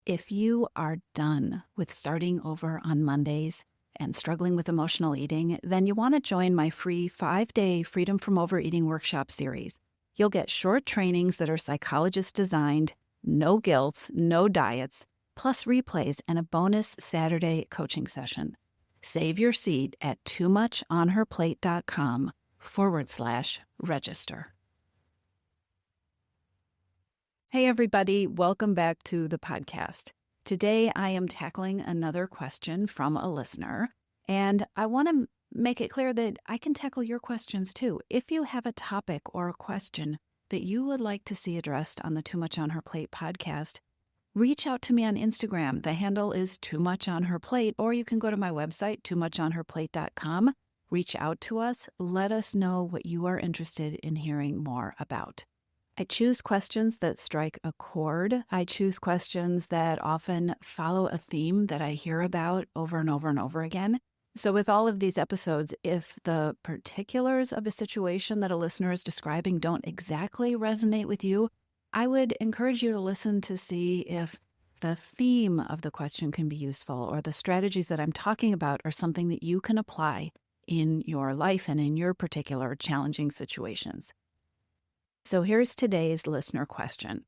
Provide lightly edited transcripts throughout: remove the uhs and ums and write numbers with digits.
If you are done with starting over on Mondays and struggling with emotional eating, then you want to join my free 5-day Freedom from Overeating workshop series. You'll get short trainings that are psychologist designed, no guilt, no diets, plus replays and a bonus Saturday coaching session. Save your seat at toomuchonherplate.com/register. Hey everybody, welcome back to the podcast. Today I am tackling another question from a listener, and I want to make it clear that I can tackle your questions too. If you have a topic or a question that you would like to see addressed on the Too Much on Her Plate podcast, reach out to me on Instagram. The handle is Too Much on Her Plate, or you can go to my website, toomuchonherplate.com. Reach out to us. Let us know what you are interested in hearing more about. I choose questions that strike a chord. I choose questions that often follow a theme that I hear about over and over and over again. So with all of these episodes, if the particulars of a situation that a listener is describing don't exactly resonate with you, I would encourage you to listen to see if the theme of the question can be useful, or the strategies that I'm talking about are something that you can apply in your life and in your particular challenging situations. So here's today's listener question.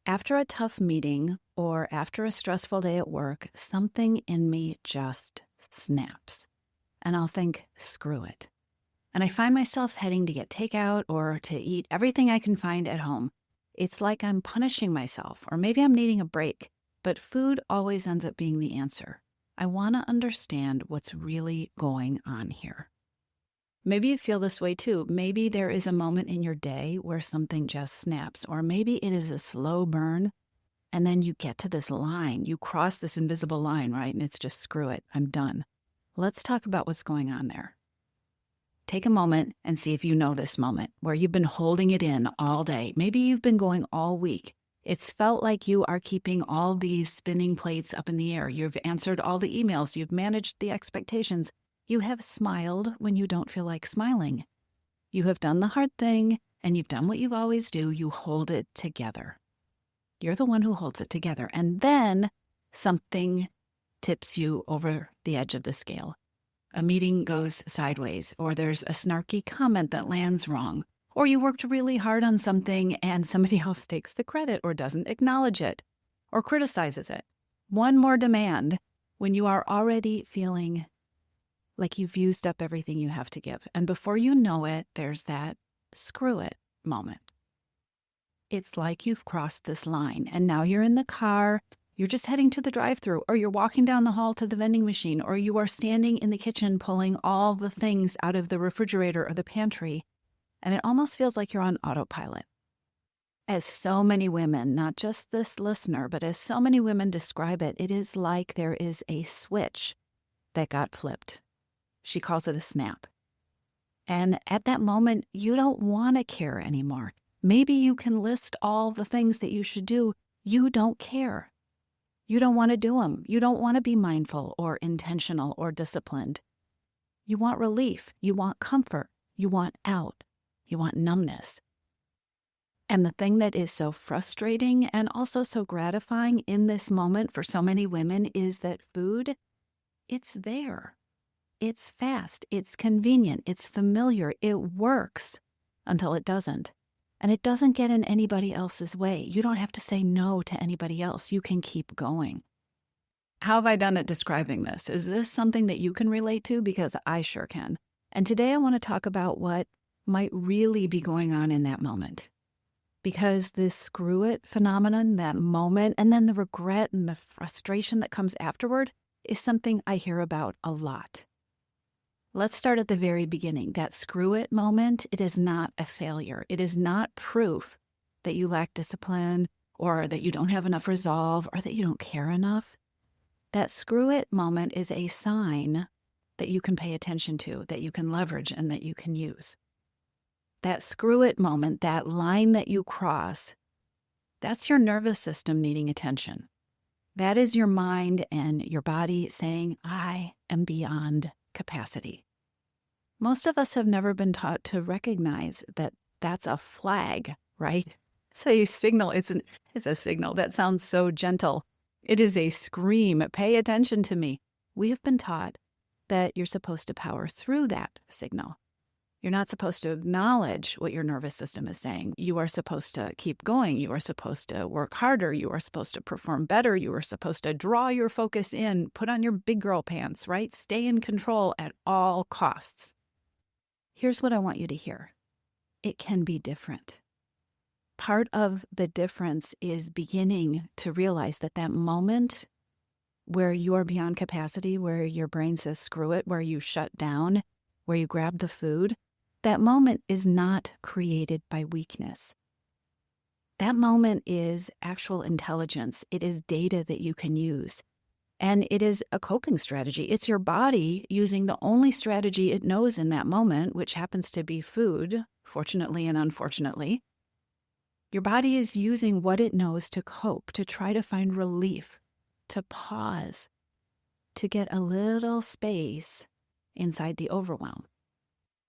After a tough meeting or after a stressful day at work, something in me just snaps. And I'll think, screw it. And I find myself heading to get takeout or to eat everything I can find at home. It's like I'm punishing myself, or maybe I'm needing a break, but food always ends up being the answer. I want to understand what's really going on here. Maybe you feel this way too. Maybe there is a moment in your day where something just snaps, or maybe it is a slow burn, and then you get to this line. You cross this invisible line, right? And it's just, screw it, I'm done. Let's talk about what's going on there. Take a moment and see if you know this moment where you've been holding it in all day. Maybe you've been going all week. It's felt like you are keeping all these spinning plates up in the air. You've answered all the emails. You've managed the expectations. You have smiled when you don't feel like smiling. You have done the hard thing, and you've done what you always do. You hold it together. You're the one who holds it together. And then something tips you over the edge of the scale. A meeting goes sideways, or there's a snarky comment that lands wrong, or you worked really hard on something and somebody else takes the credit or doesn't acknowledge it or criticizes it. One more demand when you are already feeling like you've used up everything you have to give. And before you know it, there's that screw it moment. It's like you've crossed this line, and now you're in the car, you're just heading to the drive-thru, or you're walking down the hall to the vending machine, or you are standing in the kitchen pulling all the things out of the refrigerator or the pantry, and it almost feels like you're on autopilot. As so many women, not just this listener, but as so many women describe it, it is like there is a switch that got flipped. She calls it a snap. And at that moment, you don't want to care anymore. Maybe you can list all the things that you should do. You don't care. You don't want to do them. You don't want to be mindful or intentional or disciplined. You want relief. You want comfort. You want out. You want numbness. And the thing that is so frustrating and also so gratifying in this moment for so many women is that food, it's there. It's fast, it's convenient, it's familiar, it works until it doesn't. And it doesn't get in anybody else's way. You don't have to say no to anybody else. You can keep going. How have I done at describing this? Is this something that you can relate to? Because I sure can. And today I want to talk about what might really be going on in that moment. Because this screw it phenomenon, that moment, and then the regret and the frustration that comes afterward is something I hear about a lot. Let's start at the very beginning. That screw it moment, it is not a failure. It is not proof that you lack discipline or that you don't have enough resolve or that you don't care enough. That screw it moment is a sign that you can pay attention to, that you can leverage, and that you can use. That screw it moment, that line that you cross, that's your nervous system needing attention. That is your mind and your body saying, I am beyond capacity. Most of us have never been taught to recognize that that's a flag, right? So you signal, it's a signal that sounds so gentle. It is a scream. Pay attention to me. We have been taught that you're supposed to power through that signal. You're not supposed to acknowledge what your nervous system is saying. You are supposed to keep going. You are supposed to work harder. You are supposed to perform better. You are supposed to draw your focus in, put on your big girl pants, right? Stay in control at all costs. Here's what I want you to hear. It can be different. Part of the difference is beginning to realize that that moment where you are beyond capacity, where your brain says, screw it, where you shut down, where you grab the food, that moment is not created by weakness. That moment is actual intelligence. It is data that you can use. And it is a coping strategy. It's your body using the only strategy it knows in that moment, which happens to be food, fortunately and unfortunately. Your body is using what it knows to cope, to try to find relief, to pause, to get a little space inside the overwhelm.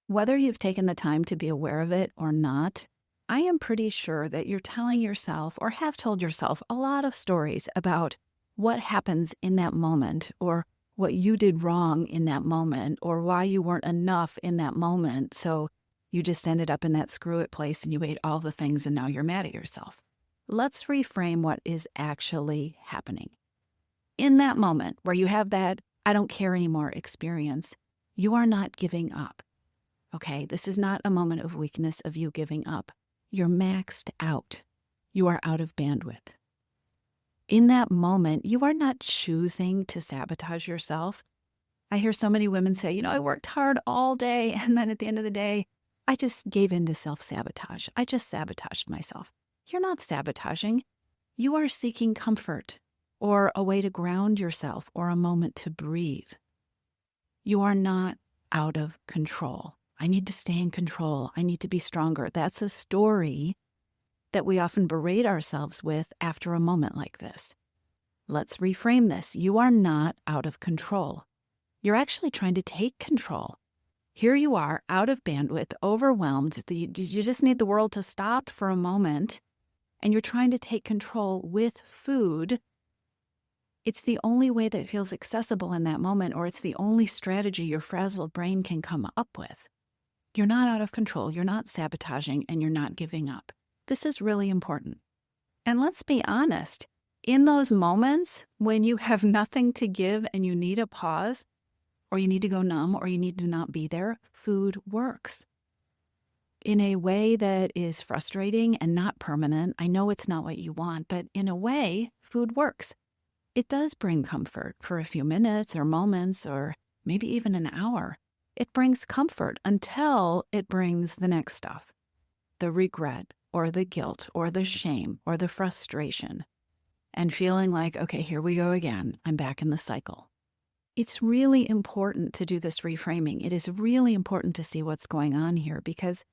Whether you've taken the time to be aware of it or not, I am pretty sure that you're telling yourself or have told yourself a lot of stories about what happens in that moment, or what you did wrong in that moment, or why you weren't enough in that moment. So you just ended up in that screw it place and you ate all the things and now you're mad at yourself. Let's reframe what is actually happening. In that moment where you have that I don't care anymore experience, you are not giving up. Okay, this is not a moment of weakness, of you giving up. You're maxed out. You are out of bandwidth. In that moment, you are not choosing to sabotage yourself. I hear so many women say, I worked hard all day, and then at the end of the day, I just gave in to self-sabotage. I just sabotaged myself. You're not sabotaging. You are seeking comfort, or a way to ground yourself, or a moment to breathe. You are not out of control. I need to stay in control. I need to be stronger. That's a story that we often berate ourselves with after a moment like this. Let's reframe this. You are not out of control. You're actually trying to take control. Here you are, out of bandwidth, overwhelmed. You just need the world to stop for a moment, and you're trying to take control with food. It's the only way that feels accessible in that moment, or it's the only strategy your frazzled brain can come up with. You're not out of control, you're not sabotaging, and you're not giving up. This is really important. And let's be honest, in those moments when you have nothing to give and you need a pause, or you need to go numb, or you need to not be there, food works. In a way that is frustrating and not permanent. I know it's not what you want, but in a way, food works. It does bring comfort for a few minutes or moments, or maybe even an hour. It brings comfort until it brings the next stuff, the regret or the guilt or the shame or the frustration, and feeling like, okay, here we go again. I'm back in the cycle. It's really important to do this reframing. It is really important to see what's going on here, because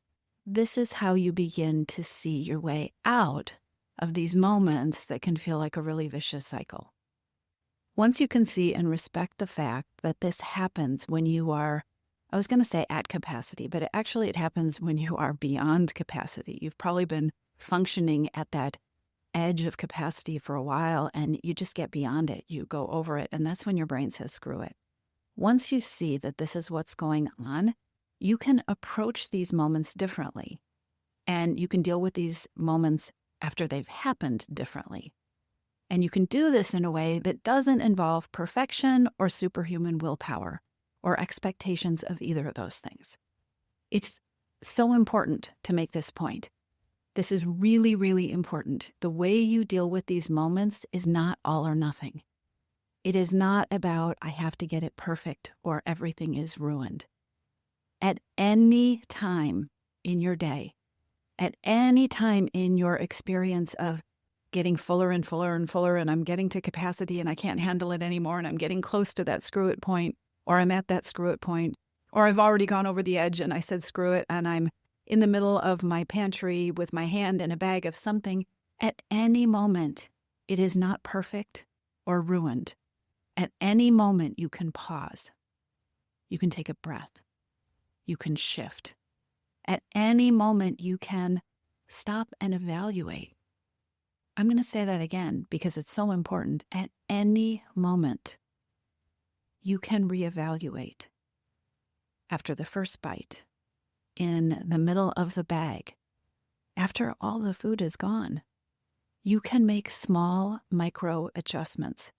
this is how you begin to see your way out of these moments that can feel like a really vicious cycle. Once you can see and respect the fact that this happens when you are, I was going to say at capacity, but it happens when you are beyond capacity. You've probably been functioning at that edge of capacity for a while, and you just get beyond it. You go over it, and that's when your brain says, screw it. Once you see that this is what's going on, you can approach these moments differently, and you can deal with these moments after they've happened differently. And you can do this in a way that doesn't involve perfection or superhuman willpower or expectations of either of those things. It's so important to make this point. This is really, really important. The way you deal with these moments is not all or nothing. It is not about, I have to get it perfect or everything is ruined. At any time in your day, at any time in your experience of getting fuller and fuller and fuller, and I'm getting to capacity and I can't handle it anymore, and I'm getting close to that screw it point, or I'm at that screw it point, or I've already gone over the edge and I said screw it, and I'm in the middle of my pantry with my hand in a bag of something. At any moment, it is not perfect or ruined. At any moment, you can pause. You can take a breath. You can shift. At any moment, you can stop and evaluate. I'm going to say that again because it's so important. At any moment, you can reevaluate after the first bite, in the middle of the bag, after all the food is gone. You can make small micro adjustments.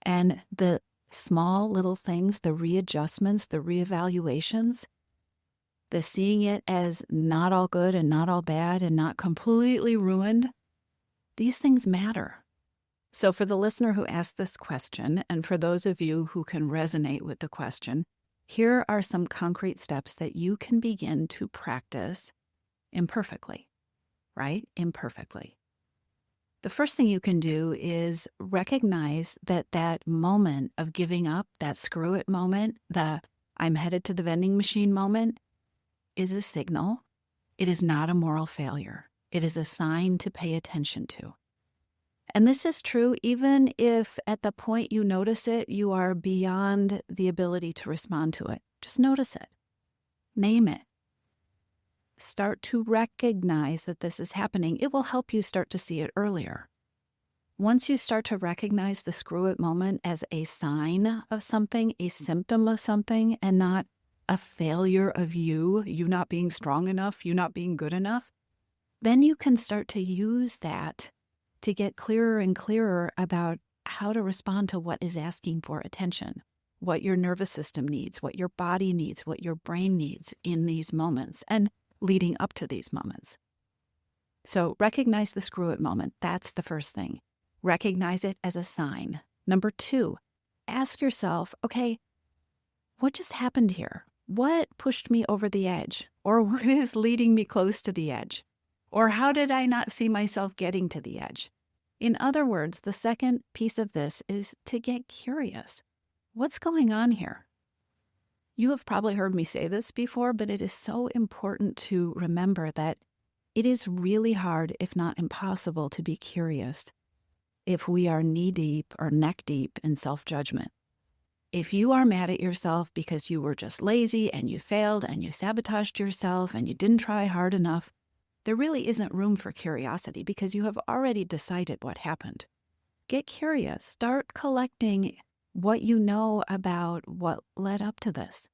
And the small little things, the readjustments, the reevaluations, the seeing it as not all good and not all bad and not completely ruined, these things matter. So for the listener who asked this question, and for those of you who can resonate with the question, here are some concrete steps that you can begin to practice imperfectly, right? Imperfectly. The first thing you can do is recognize that that moment of giving up, that screw it moment, the I'm headed to the vending machine moment, is a signal. It is not a moral failure. It is a sign to pay attention to. And this is true even if at the point you notice it, you are beyond the ability to respond to it. Just notice it. Name it. Start to recognize that this is happening. It will help you start to see it earlier. Once you start to recognize the screw it moment as a sign of something, a symptom of something, and not a failure of you not being strong enough, you not being good enough, then you can start to use that to get clearer and clearer about how to respond to what is asking for attention, what your nervous system needs, what your body needs, what your brain needs in these moments and leading up to these moments. So recognize the screw it moment. That's the first thing. Recognize it as a sign. Number 2, ask yourself, okay, what just happened here? What pushed me over the edge? Or what is leading me close to the edge? Or how did I not see myself getting to the edge? In other words, the second piece of this is to get curious. What's going on here? You have probably heard me say this before, but it is so important to remember that it is really hard, if not impossible, to be curious if we are knee-deep or neck-deep in self-judgment. If you are mad at yourself because you were just lazy and you failed and you sabotaged yourself and you didn't try hard enough, there really isn't room for curiosity because you have already decided what happened. Get curious. Start collecting what you know about what led up to this.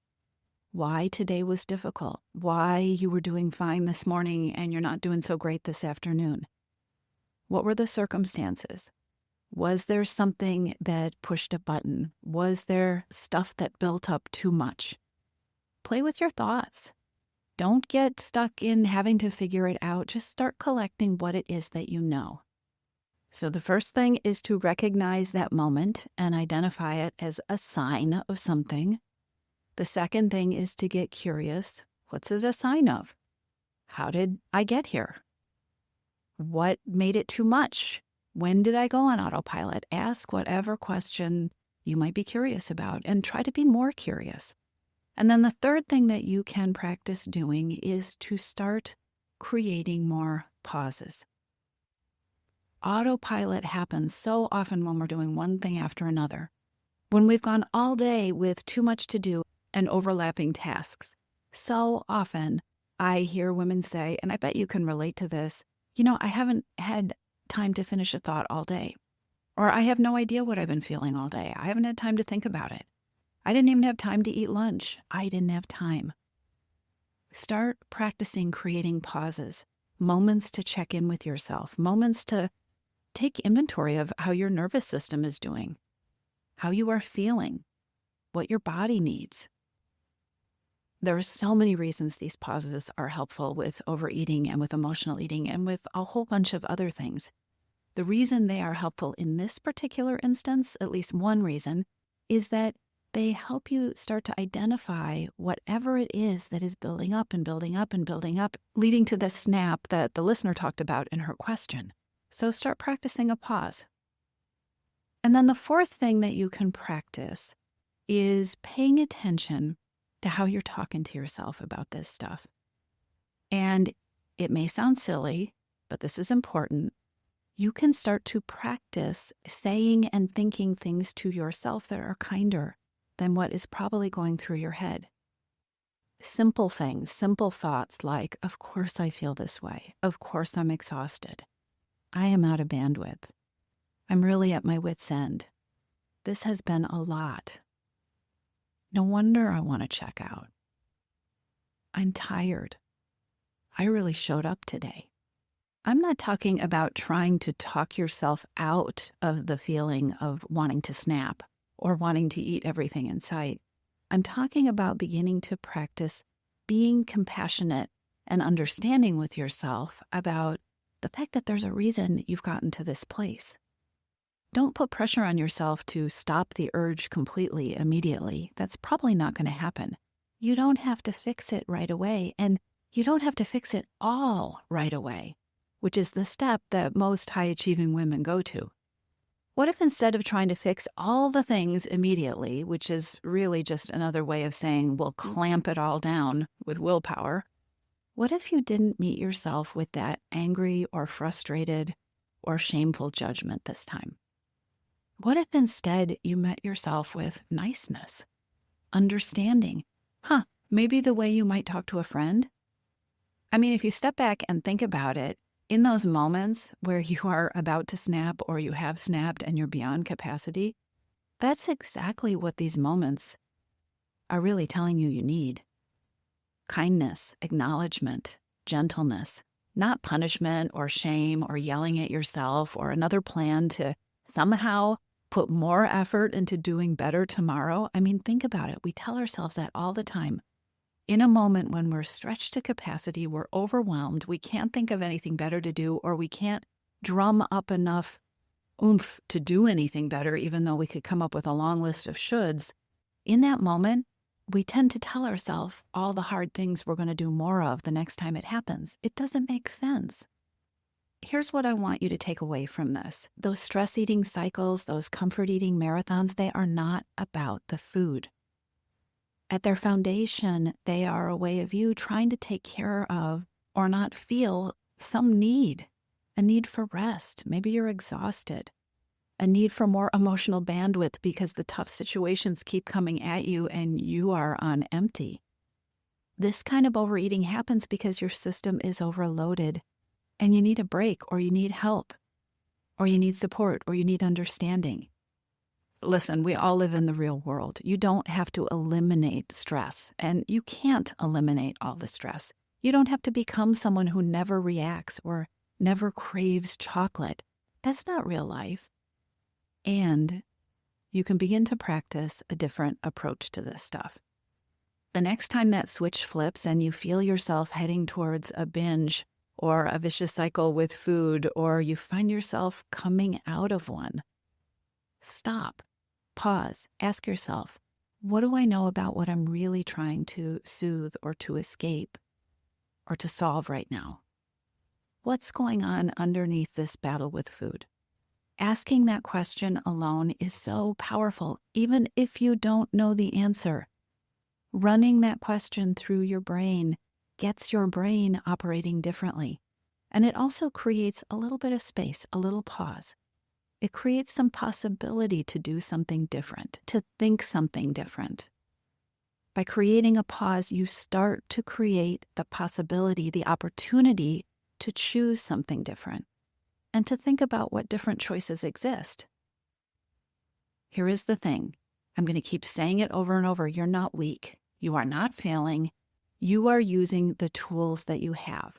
Why today was difficult. Why you were doing fine this morning and you're not doing so great this afternoon. What were the circumstances? Was there something that pushed a button? Was there stuff that built up too much? Play with your thoughts. Don't get stuck in having to figure it out. Just start collecting what it is that you know. So the first thing is to recognize that moment and identify it as a sign of something. The second thing is to get curious. What's it a sign of? How did I get here? What made it too much? When did I go on autopilot? Ask whatever question you might be curious about and try to be more curious. And then the third thing that you can practice doing is to start creating more pauses. Autopilot happens so often when we're doing one thing after another. When we've gone all day with too much to do and overlapping tasks. So often I hear women say, and I bet you can relate to this, I haven't had time to finish a thought all day. Or I have no idea what I've been feeling all day. I haven't had time to think about it. I didn't even have time to eat lunch. I didn't have time. Start practicing creating pauses, moments to check in with yourself, moments to take inventory of how your nervous system is doing, how you are feeling, what your body needs. There are so many reasons these pauses are helpful with overeating and with emotional eating and with a whole bunch of other things. The reason they are helpful in this particular instance, at least one reason, is that they help you start to identify whatever it is that is building up and building up and building up, leading to the snap that the listener talked about in her question. So start practicing a pause. And then the fourth thing that you can practice is paying attention to how you're talking to yourself about this stuff. And it may sound silly, but this is important. You can start to practice saying and thinking things to yourself that are kinder than what is probably going through your head. Simple things, simple thoughts like, of course I feel this way. Of course I'm exhausted. I am out of bandwidth. I'm really at my wit's end. This has been a lot. No wonder I want to check out. I'm tired. I really showed up today. I'm not talking about trying to talk yourself out of the feeling of wanting to snap or wanting to eat everything in sight. I'm talking about beginning to practice being compassionate and understanding with yourself about the fact that there's a reason you've gotten to this place. Don't put pressure on yourself to stop the urge completely immediately. That's probably not going to happen. You don't have to fix it right away, and you don't have to fix it all right away, which is the step that most high-achieving women go to. What if instead of trying to fix all the things immediately, which is really just another way of saying we'll clamp it all down with willpower, what if you didn't meet yourself with that angry or frustrated or shameful judgment this time? What if instead you met yourself with niceness, understanding? Maybe the way you might talk to a friend? I mean, if you step back and think about it, in those moments where you are about to snap or you have snapped and you're beyond capacity, that's exactly what these moments are really telling you need. Kindness, acknowledgement, gentleness, not punishment or shame or yelling at yourself or another plan to somehow put more effort into doing better tomorrow. I mean, think about it. We tell ourselves that all the time. In a moment when we're stretched to capacity, we're overwhelmed, we can't think of anything better to do, or we can't drum up enough oomph to do anything better, even though we could come up with a long list of shoulds. In that moment, we tend to tell ourselves all the hard things we're going to do more of the next time it happens. It doesn't make sense. Here's what I want you to take away from this. Those stress eating cycles, those comfort eating marathons, they are not about the food. At their foundation, they are a way of you trying to take care of or not feel some need, a need for rest. Maybe you're exhausted, a need for more emotional bandwidth because the tough situations keep coming at you and you are on empty. This kind of overeating happens because your system is overloaded and you need a break, or you need help, or you need support, or you need understanding. Listen, we all live in the real world. You don't have to eliminate stress, and you can't eliminate all the stress. You don't have to become someone who never reacts or never craves chocolate. That's not real life. And you can begin to practice a different approach to this stuff. The next time that switch flips and you feel yourself heading towards a binge or a vicious cycle with food, or you find yourself coming out of one, stop, pause, ask yourself, what do I know about what I'm really trying to soothe or to escape or to solve right now? What's going on underneath this battle with food? Asking that question alone is so powerful, even if you don't know the answer. Running that question through your brain gets your brain operating differently. And it also creates a little bit of space, a little pause. It creates some possibility to do something different, to think something different. By creating a pause, you start to create the possibility, the opportunity to choose something different and to think about what different choices exist. Here is the thing. I'm going to keep saying it over and over. You're not weak. You are not failing. You are using the tools that you have.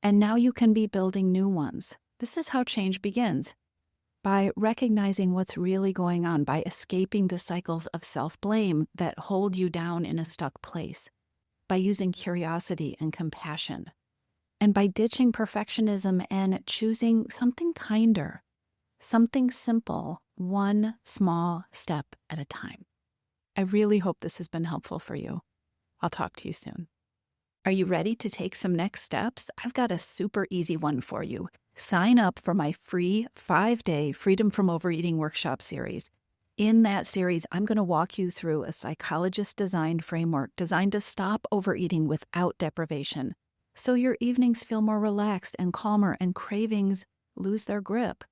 And now you can be building new ones. This is how change begins. By recognizing what's really going on, by escaping the cycles of self-blame that hold you down in a stuck place, by using curiosity and compassion, and by ditching perfectionism and choosing something kinder, something simple, one small step at a time. I really hope this has been helpful for you. I'll talk to you soon. Are you ready to take some next steps? I've got a super easy one for you. Sign up for my free 5-day Freedom from Overeating workshop series. In that series, I'm going to walk you through a psychologist-designed framework designed to stop overeating without deprivation, so your evenings feel more relaxed and calmer and cravings lose their grip.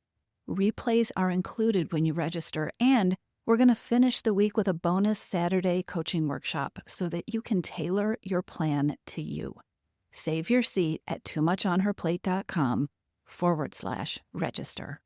Replays are included when you register, and we're going to finish the week with a bonus Saturday coaching workshop so that you can tailor your plan to you. Save your seat at toomuchonherplate.com willpower.com/register.